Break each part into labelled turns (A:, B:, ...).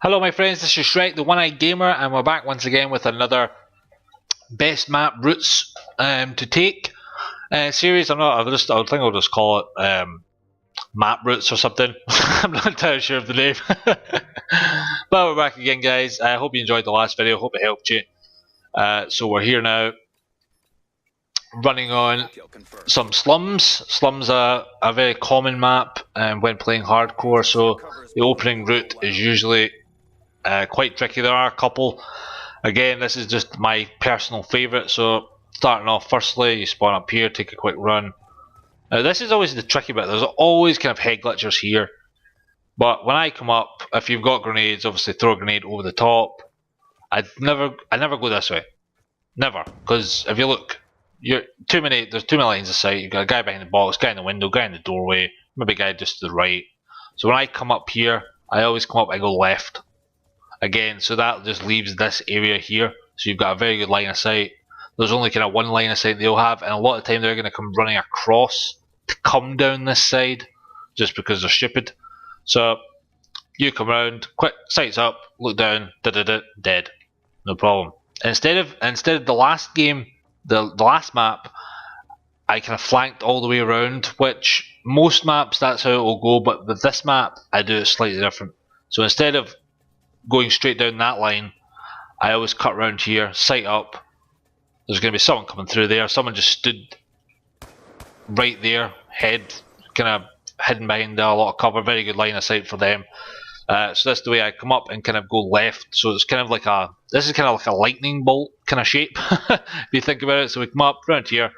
A: Hello my friends, this is Shrek, the One-Eyed Gamer, and we're back once again with another best map routes to take series. I think I'll just call it map routes or something. I'm not entirely sure of the name. But we're back again, guys. I hope you enjoyed the last video, hope it helped you. So we're here now, running on some Slums. Slums are a very common map when playing hardcore, so the opening route is usually quite tricky. There are a couple. Again, this is just my personal favourite. So starting off, firstly, you spawn up here, take a quick run. Now this is always the tricky bit. There's always kind of head glitchers here. But when I come up, if you've got grenades, obviously throw a grenade over the top. I never go this way. Never, because if you look, there's too many lines of sight. You've got a guy behind the box, guy in the window, guy in the doorway, maybe a guy just to the right. So when I come up here, I always come up and go left. Again, so that just leaves this area here, so you've got a very good line of sight. There's only kind of one line of sight they'll have, and a lot of the time they're going to come running across to come down this side, just because they're stupid. So you come around, quick, sights up, look down, dead, no problem. Instead of the last game, the last map, I kind of flanked all the way around, which most maps that's how it will go, but with this map I do it slightly different. So instead of going straight down that line, I always cut around here, sight up. There's going to be someone coming through there. Someone just stood right there, head kind of hidden behind a lot of cover. Very good line of sight for them. So that's the way I come up and kind of go left. So it's kind of like this is kind of like a lightning bolt kind of shape, if you think about it. So we come up around here,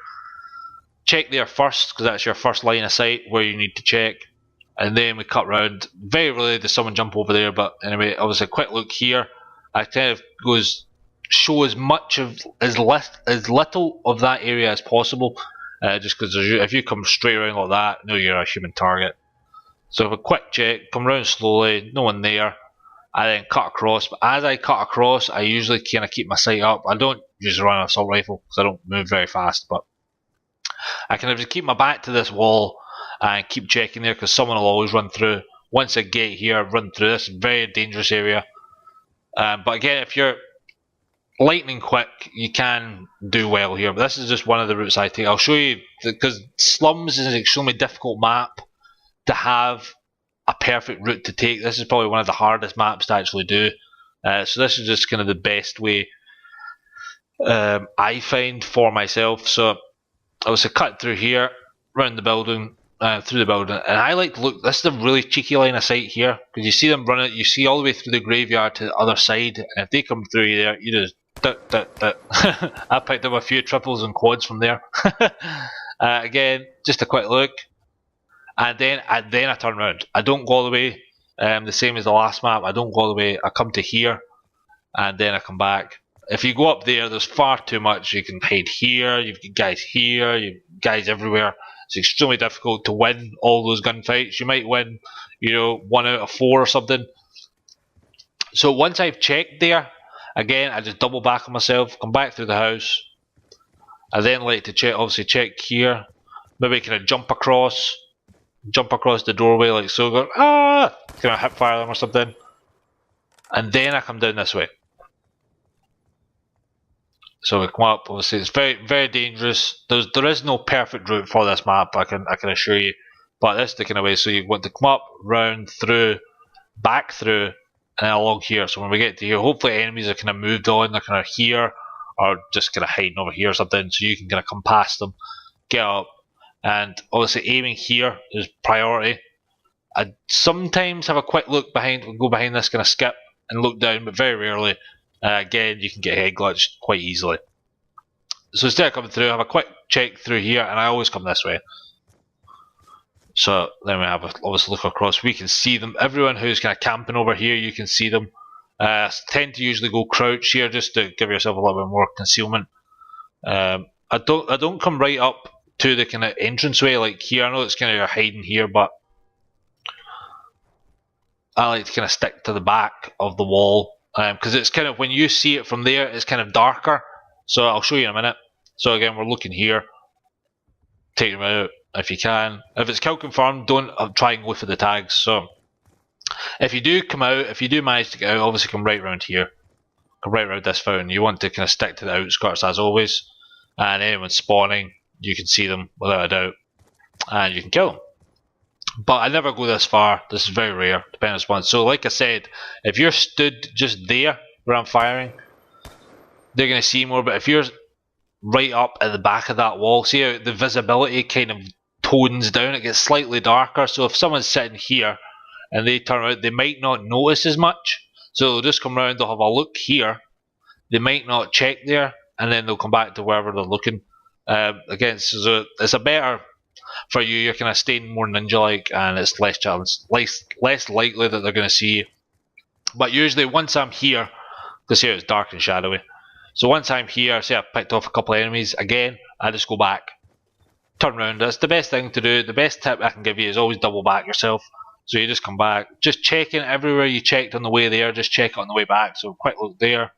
A: check there first, because that's your first line of sight where you need to check. And then we cut round. Very rarely does someone jump over there, but anyway, obviously a quick look here. I kind of show as much of as little of that area as possible, just because if you come straight around like that, no, you're a human target. So a quick check, come round slowly, no one there. I then cut across, but as I cut across, I usually kind of keep my sight up. I don't usually run an assault rifle because I don't move very fast, but I kind of just keep my back to this wall and keep checking there, because someone will always run through. Once I get here, run through this very dangerous area. But again, if you're lightning quick, you can do well here. But this is just one of the routes I take. I'll show you, because Slums is an extremely difficult map to have a perfect route to take. This is probably one of the hardest maps to actually do. So this is just kind of the best way I find for myself. So I was cut through here, round the building, through the building, and I like to look. This is a really cheeky line of sight here, because you see them run it. You see all the way through the graveyard to the other side, and if they come through there, you just I picked up a few triples and quads from there. Again, just a quick look, and then I turn around. I don't go all the way, the same as the last map. I don't go all the way. I come to here, and then I come back. If you go up there, there's far too much. You can hide here. You've got guys here. You've guys everywhere. It's extremely difficult to win all those gunfights. You might win, 1 out of 4 or something. So once I've checked there, again, I just double back on myself, come back through the house. I then like to check here. Maybe kind of jump across the doorway like so. Go, kind of hip fire them or something. And then I come down this way. So we come up. Obviously, it's very, very dangerous. There is no perfect route for this map. I can assure you. But this is the kind of way. So you want to come up, round, through, back through, and then along here. So when we get to here, hopefully enemies are kind of moved on. They're kind of here, or just kind of hiding over here or something. So you can kind of come past them, get up, and obviously aiming here is priority. I sometimes have a quick look go behind this kind of skip and look down, but very rarely. Again, you can get head glitched quite easily. So instead of coming through, I have a quick check through here, and I always come this way. So then we have obviously look across. We can see them. Everyone who's kind of camping over here, you can see them. Tend to usually go crouch here just to give yourself a little bit more concealment. I don't come right up to the kind of entranceway like here. I know it's kind of you're hiding here, but I like to kind of stick to the back of the wall. Because it's kind of, when you see it from there, it's kind of darker. So I'll show you in a minute. So again, we're looking here. Take them out if you can. If it's kill confirmed, don't try and go for the tags. So If you do come out, if you do manage to get out, obviously come right round here. Come right round this fountain. You want to kind of stick to the outskirts as always. And anyone spawning, you can see them without a doubt. And you can kill them. But I never go this far. This is very rare, depending on spawn. So like I said, if you're stood just there where I'm firing, they're going to see more. But if you're right up at the back of that wall, see how the visibility kind of tones down, it gets slightly darker. So if someone's sitting here and they turn around, they might not notice as much. So they'll just come around, they'll have a look here. They might not check there, and then they'll come back to wherever they're looking. Again, so it's a better for you. You're kind of staying more ninja-like, and it's less challenge, less likely that they're going to see you. But usually, once I'm here, because here it's dark and shadowy. So once I'm here, say I've picked off a couple of enemies, again, I just go back, turn around. That's the best thing to do. The best tip I can give you is always double back yourself. So you just come back, just checking everywhere you checked on the way there, just check it on the way back. So quick look there,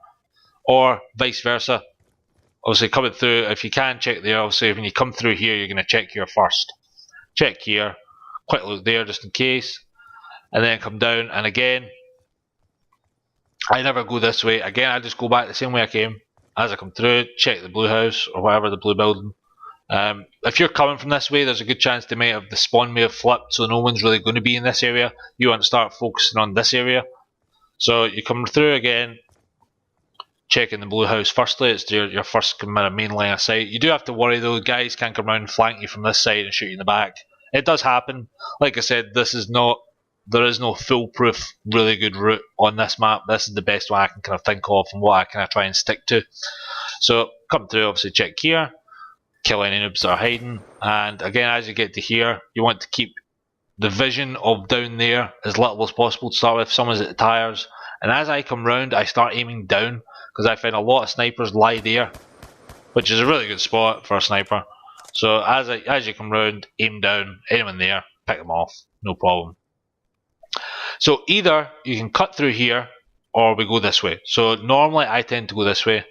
A: or vice versa. Obviously coming through, if you can check there, obviously when you come through here, you're going to check here first. Check here, quick look there just in case, and then come down. And again, I never go this way. Again, I just go back the same way I came. As I come through, check the blue house or whatever, the blue building. If you're coming from this way, there's a good chance the spawn may have flipped, so no one's really going to be in this area. You want to start focusing on this area. So you come through again, checking the blue house firstly. It's your first main line of sight. You do have to worry though, guys can come around and flank you from this side and shoot you in the back. It does happen. Like I said, there is no foolproof really good route on this map. This is the best one I can kind of think of and what I kind of try and stick to. So come through, obviously check here, kill any noobs that are hiding, and again as you get to here, you want to keep the vision of down there as little as possible to start with. Someone's at the tires, and as I come round, I start aiming down because I find a lot of snipers lie there, which is a really good spot for a sniper. So as you come round, aim down, anyone there, pick them off, no problem. So either you can cut through here, or we go this way. So normally I tend to go this way,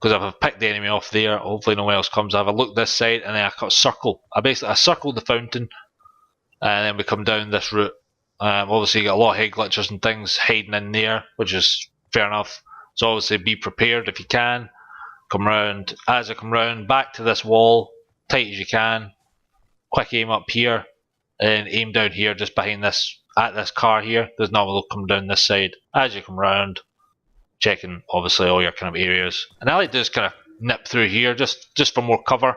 A: because if I've picked the enemy off there, hopefully no one else comes. I have a look this side, and then I cut a circle. I circled the fountain, and then we come down this route. Obviously you got a lot of head glitchers and things hiding in there, which is fair enough. So obviously be prepared if you can. Come round. As I come round, back to this wall, tight as you can. Quick aim up here, and aim down here just behind this, at this car here. There's no one come down this side. As you come round, checking obviously all your kind of areas. And I like to just kind of nip through here just for more cover.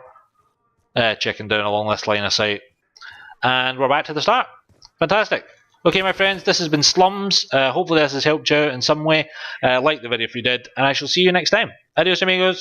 A: Checking down along this line of sight. And we're back to the start. Fantastic. Okay my friends, this has been Slums. Hopefully this has helped you out in some way. Like the video if you did, and I shall see you next time. Adios amigos.